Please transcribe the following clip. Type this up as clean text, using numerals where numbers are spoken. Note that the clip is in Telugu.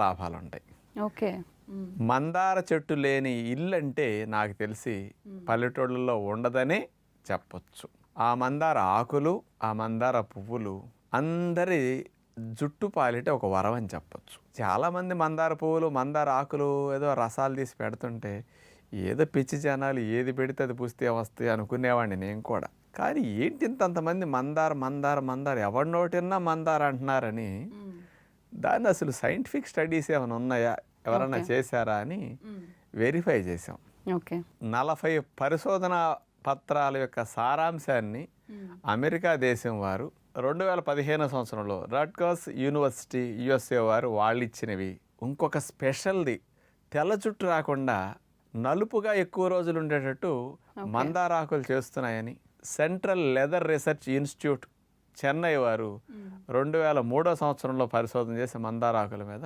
లాభాలు ఉంటాయి. ఓకే. మందార చెట్టు లేని ఇల్లు అంటే నాకు తెలిసి పల్లెటూళ్ళలో ఉండదనే చెప్పొచ్చు. ఆ మందార ఆకులు, ఆ మందార పువ్వులు అందరి జుట్టు పాలిటే ఒక వరం అని చెప్పొచ్చు. చాలామంది మందార పువ్వులు, మందార ఆకులు ఏదో రసాలు తీసి పెడుతుంటే ఏదో పిచ్చి జనాలు ఏది పెడితే అది పూస్తే వస్తాయి అనుకునేవాడిని నేను కూడా. కానీ ఏంటి ఇంతంతమంది మందార మందార మందార ఎవరి నోటిన్నా మందార అంటున్నారని దాన్ని అసలు సైంటిఫిక్ స్టడీస్ ఏమైనా ఉన్నాయా, ఎవరైనా చేశారా అని వెరిఫై చేసాం. ఓకే. 40 పరిశోధన పత్రాల యొక్క సారాంశాన్ని అమెరికా దేశం వారు 2015 సంవత్సరంలో రట్గర్స్ యూనివర్సిటీ USA వారు వాళ్ళు ఇచ్చినవి. ఇంకొక స్పెషల్ది తెల్ల జుట్టు రాకుండా నలుపుగా ఎక్కువ రోజులు ఉండేటట్టు మందారాకులు చేస్తున్నాయని central leather research institute Chennai వారు 2003 సంవత్సరంలో పరిశోధన చేసి మందారాకుల మీద